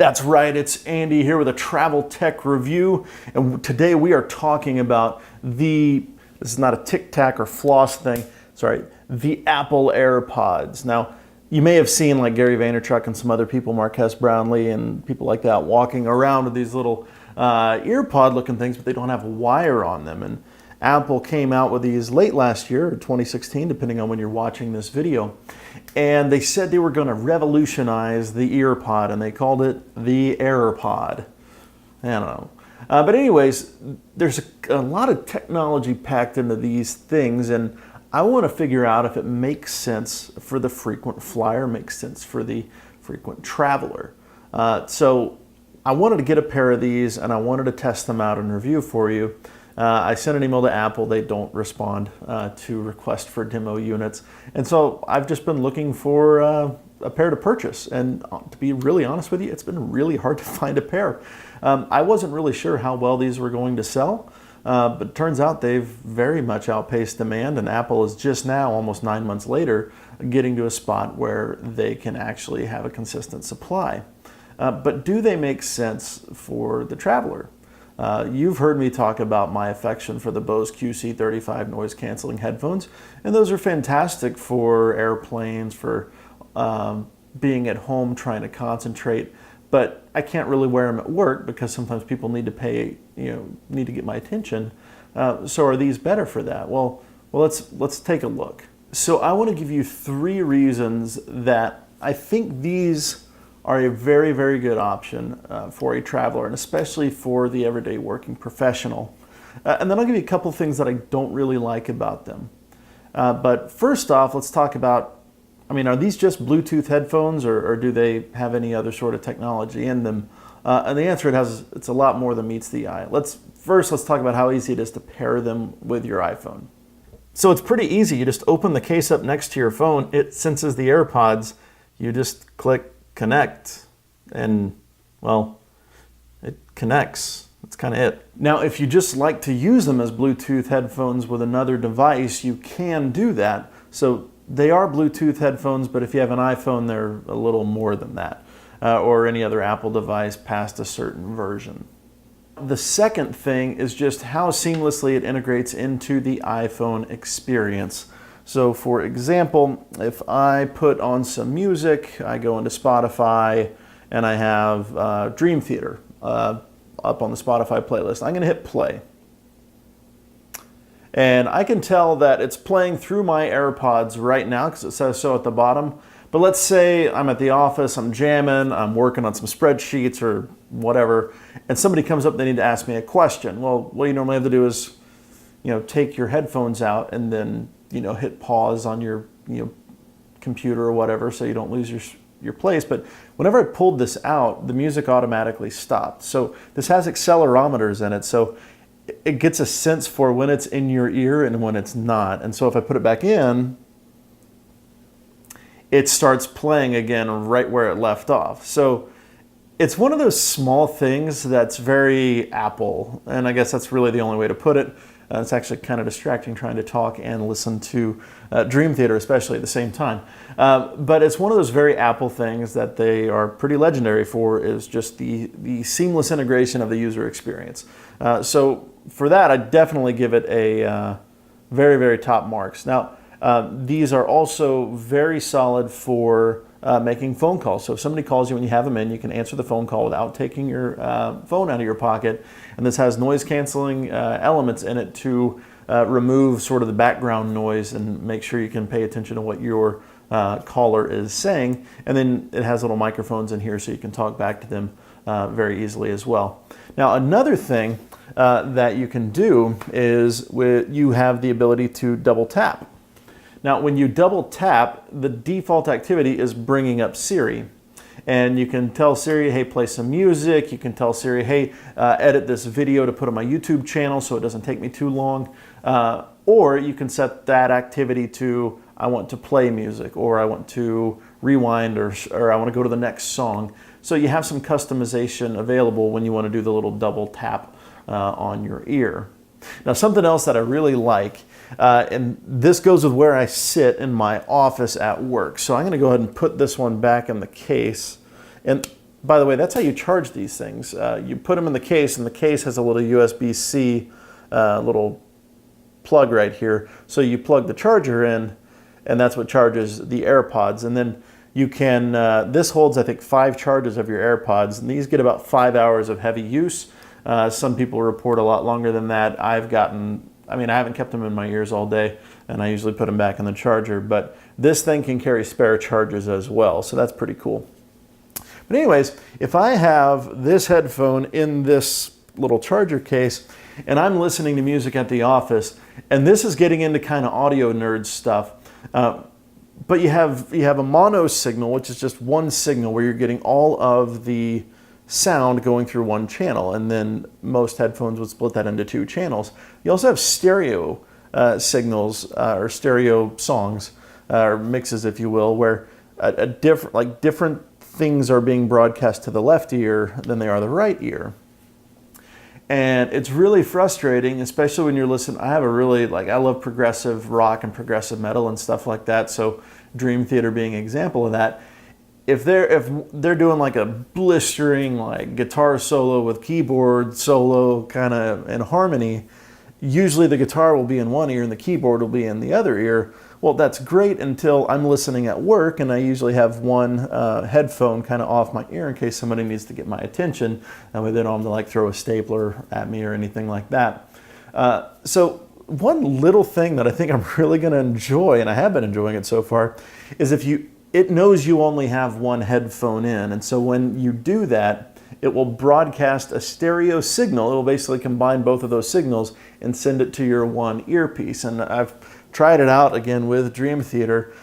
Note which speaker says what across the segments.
Speaker 1: That's right, it's Andy here with a travel tech review, and today we are talking about this is not a tic tac or floss thing, sorry, the Apple AirPods. Now, you may have seen like Gary Vaynerchuk and some other people, Marques Brownlee and people like that, walking around with these little ear pod looking things, but they don't have a wire on them. And Apple came out with these late last year, or 2016, depending on when you're watching this video. And they said they were going to revolutionize the ear pod, and they called it the AirPod. I don't know. But anyways, there's a lot of technology packed into these things, and I want to figure out if it makes sense for the frequent flyer, makes sense for the frequent traveler. So I wanted to get a pair of these, and I wanted to test them out and review for you. I sent an email to Apple. They don't respond to requests for demo units. And so I've just been looking for a pair to purchase. And to be really honest with you, it's been really hard to find a pair. I wasn't really sure how well these were going to sell, but it turns out they've very much outpaced demand, and Apple is just now, almost 9 months later, getting to a spot where they can actually have a consistent supply. But do they make sense for the traveler? You've heard me talk about my affection for the Bose QC35 noise canceling headphones, and those are fantastic for airplanes, for being at home trying to concentrate, but I can't really wear them at work because sometimes people need to need to get my attention. So are these better for that? Well, let's take a look. So I want to give you 3 reasons that I think these are a very, very good option for a traveler, and especially for the everyday working professional. And then I'll give you a couple things that I don't really like about them. But first off, let's talk about, are these just Bluetooth headphones, or do they have any other sort of technology in them? And the answer, it's a lot more than meets the eye. Let's talk about how easy it is to pair them with your iPhone. So it's pretty easy. You just open the case up next to your phone. It senses the AirPods. You just click connect, and well, it connects. That's kind of it. Now, if you just like to use them as Bluetooth headphones with another device, you can do that. So they are Bluetooth headphones, but if you have an iPhone, they're a little more than that, or any other Apple device past a certain version. The second thing is just how seamlessly it integrates into the iPhone experience. So for example, if I put on some music, I go into Spotify and I have Dream Theater up on the Spotify playlist. I'm going to hit play. And I can tell that it's playing through my AirPods right now because it says so at the bottom. But let's say I'm at the office, I'm jamming, I'm working on some spreadsheets or whatever, and somebody comes up, they need to ask me a question. Well, what you normally have to do is, take your headphones out and then hit pause on your computer or whatever so you don't lose your place. But whenever I pulled this out, the music automatically stopped. So this has accelerometers in it, so it gets a sense for when it's in your ear and when it's not. And so if I put it back in, it starts playing again right where it left off. So it's one of those small things that's very Apple, and I guess that's really the only way to put it. It's actually kind of distracting trying to talk and listen to Dream Theater, especially at the same time. But it's one of those very Apple things that they are pretty legendary for, is just the seamless integration of the user experience. So for that, I definitely give it a very, very top marks. Now, these are also very solid for making phone calls. So if somebody calls you when you have them in, you can answer the phone call without taking your phone out of your pocket. And this has noise canceling elements in it to remove sort of the background noise and make sure you can pay attention to what your caller is saying. And then it has little microphones in here so you can talk back to them very easily as well. Now, another thing that you can do is you have the ability to double tap. Now, when you double tap, the default activity is bringing up Siri. And you can tell Siri, hey, play some music. You can tell Siri, hey, edit this video to put on my YouTube channel so it doesn't take me too long. Or you can set that activity to, I want to play music, or I want to rewind, or I want to go to the next song. So you have some customization available when you want to do the little double tap on your ear. Now, something else that I really like, and this goes with where I sit in my office at work. So I'm going to go ahead and put this one back in the case. And by the way, that's how you charge these things. You put them in the case, and the case has a little USB-C little plug right here. So you plug the charger in, and that's what charges the AirPods. And then you can, this holds, I think, 5 charges of your AirPods, and these get about 5 hours of heavy use. Some people report a lot longer than that. I haven't kept them in my ears all day, and I usually put them back in the charger, but this thing can carry spare charges as well, so that's pretty cool. But anyways, if I have this headphone in this little charger case, and I'm listening to music at the office, and this is getting into kind of audio nerd stuff, but you have a mono signal, which is just one signal where you're getting all of the sound going through one channel, and then most headphones would split that into 2 channels. You also have stereo signals or stereo songs or mixes, if you will, where different things are being broadcast to the left ear than they are the right ear. And it's really frustrating, especially when you're listening. I love progressive rock and progressive metal and stuff like that, so Dream Theater being an example of that. If they're doing like a blistering like guitar solo with keyboard solo kind of in harmony, usually the guitar will be in one ear and the keyboard will be in the other ear. Well, that's great until I'm listening at work, and I usually have one headphone kind of off my ear in case somebody needs to get my attention. That way they don't have to like throw a stapler at me or anything like that. So one little thing that I think I'm really going to enjoy, and I have been enjoying it so far, is it knows you only have one headphone in, and so when you do that, it will broadcast a stereo signal. It will basically combine both of those signals and send it to your one earpiece. And I've tried it out again with Dream Theater,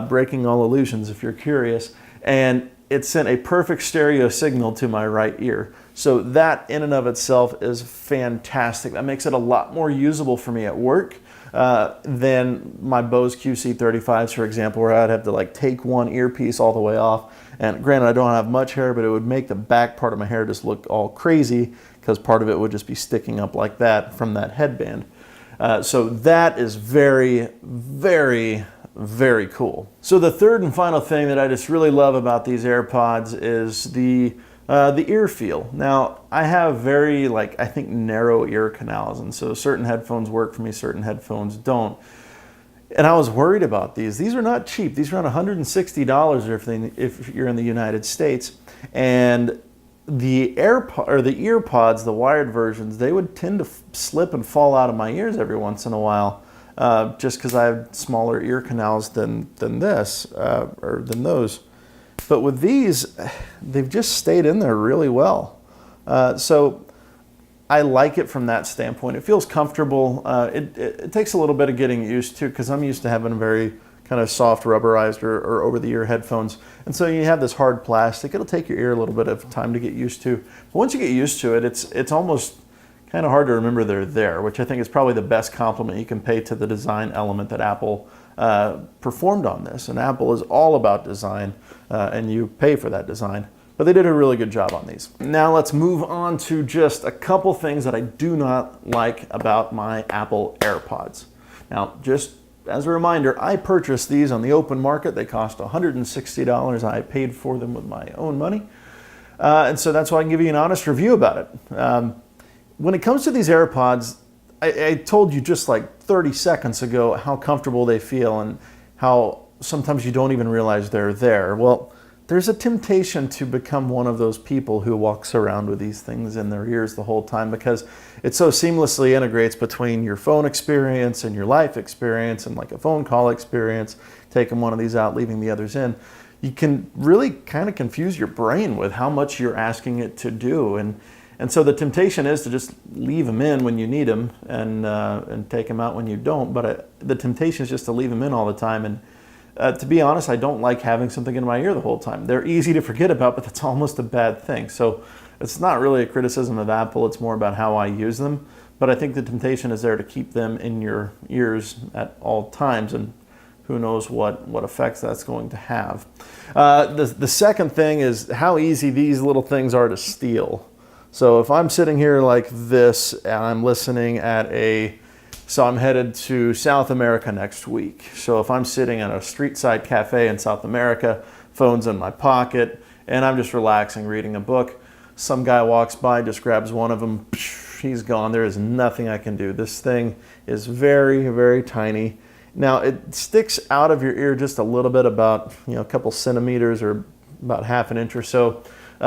Speaker 1: Breaking All Illusions if you're curious, and it sent a perfect stereo signal to my right ear. So that in and of itself is fantastic. That makes it a lot more usable for me at work than my Bose QC35s, for example, where I'd have to like take one earpiece all the way off. And granted, I don't have much hair, but it would make the back part of my hair just look all crazy because part of it would just be sticking up like that from that headband. So that is very, very, very cool. So the third and final thing that I just really love about these AirPods is the ear feel. Now, I have very, I think, narrow ear canals, and so certain headphones work for me, certain headphones don't. And I was worried about these. These are not cheap. These are around $160 if you're in the United States. And the earpods, the wired versions, they would tend to slip and fall out of my ears every once in a while, just because I have smaller ear canals than this or than those. But with these, they've just stayed in there really well. So I like it from that standpoint. It feels comfortable. It takes a little bit of getting used to because I'm used to having very kind of soft rubberized or over-the-ear headphones. And so you have this hard plastic. It'll take your ear a little bit of time to get used to. But once you get used to it, it's almost kind of hard to remember they're there, which I think is probably the best compliment you can pay to the design element that Apple performed on this. And Apple is all about design, and you pay for that design. But they did a really good job on these. Now let's move on to just a couple things that I do not like about my Apple AirPods. Now, just as a reminder, I purchased these on the open market. They cost $160. I paid for them with my own money. And so that's why I can give you an honest review about it. When it comes to these AirPods, I told you just like 30 seconds ago how comfortable they feel and how sometimes you don't even realize they're there. Well, there's a temptation to become one of those people who walks around with these things in their ears the whole time because it so seamlessly integrates between your phone experience and your life experience and like a phone call experience, taking one of these out, leaving the others in. You can really kind of confuse your brain with how much you're asking it to do. And so the temptation is to just leave them in when you need them and take them out when you don't. But the temptation is just to leave them in all the time. And to be honest, I don't like having something in my ear the whole time. They're easy to forget about, but that's almost a bad thing. So it's not really a criticism of Apple. It's more about how I use them. But I think the temptation is there to keep them in your ears at all times. And who knows what effects that's going to have. The second thing is how easy these little things are to steal. So if I'm sitting here like this and I'm listening so I'm headed to South America next week. So if I'm sitting at a street side cafe in South America, phone's in my pocket, and I'm just relaxing, reading a book. Some guy walks by, just grabs one of them, he's gone. There is nothing I can do. This thing is very, very tiny. Now it sticks out of your ear just a little bit, about a couple centimeters or about half an inch or so.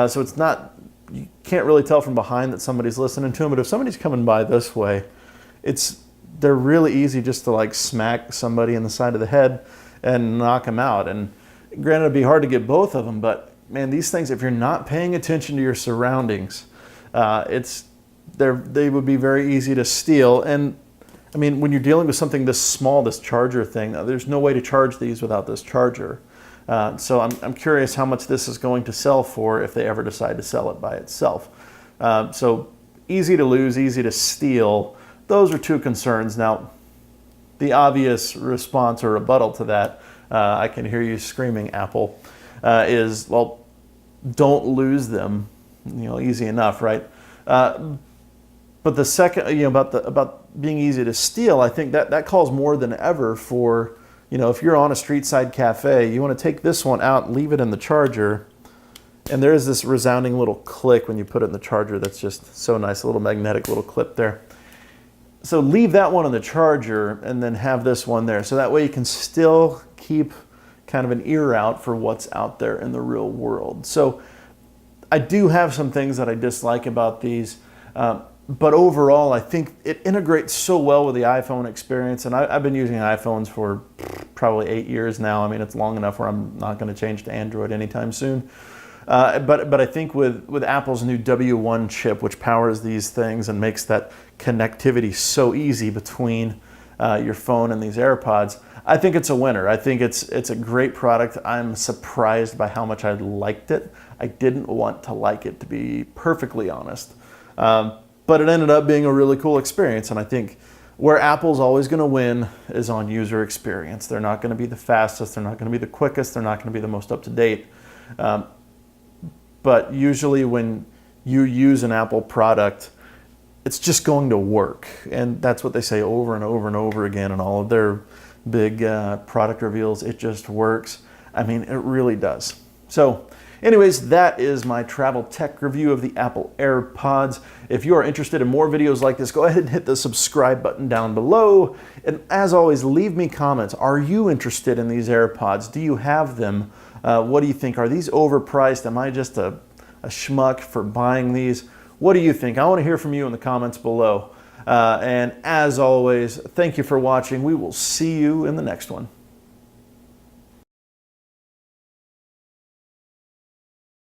Speaker 1: So it's not, you can't really tell from behind that somebody's listening to them, but if somebody's coming by this way, they're really easy just to like smack somebody in the side of the head and knock them out. And granted, it'd be hard to get both of them, but man, these things, if you're not paying attention to your surroundings, they would be very easy to steal. And I mean, when you're dealing with something this small, this charger thing, there's no way to charge these without this charger. So I'm curious how much this is going to sell for if they ever decide to sell it by itself. So easy to lose, easy to steal. Those are two concerns. Now, the obvious response or rebuttal to that, I can hear you screaming, Apple, is, well, don't lose them. Easy enough, right? But the second, about being easy to steal, I think that calls more than ever for, if you're on a street side cafe, you want to take this one out and leave it in the charger, and there is this resounding little click when you put it in the charger that's just so nice, a little magnetic little clip there. So leave that one on the charger and then have this one there. So that way you can still keep kind of an ear out for what's out there in the real world. So I do have some things that I dislike about these, but overall I think it integrates so well with the iPhone experience. And I've been using iPhones for probably 8 years now. I mean, it's long enough where I'm not going to change to Android anytime soon. But I think with Apple's new W1 chip, which powers these things and makes that connectivity so easy between your phone and these AirPods, I think it's a winner. I think it's a great product. I'm surprised by how much I liked it. I didn't want to like it, to be perfectly honest. But it ended up being a really cool experience. And I think where Apple's always going to win is on user experience. They're not going to be the fastest. They're not going to be the quickest. They're not going to be the most up-to-date. But usually when you use an Apple product, it's just going to work. And that's what they say over and over and over again in all of their big product reveals. It just works. I mean, it really does. So anyways, that is my travel tech review of the Apple AirPods. If you are interested in more videos like this, go ahead and hit the subscribe button down below. And as always, leave me comments. Are you interested in these AirPods? Do you have them? What do you think? Are these overpriced? Am I just a schmuck for buying these? What do you think? I want to hear from you in the comments below. And as always, thank you for watching. We will see you in the next one.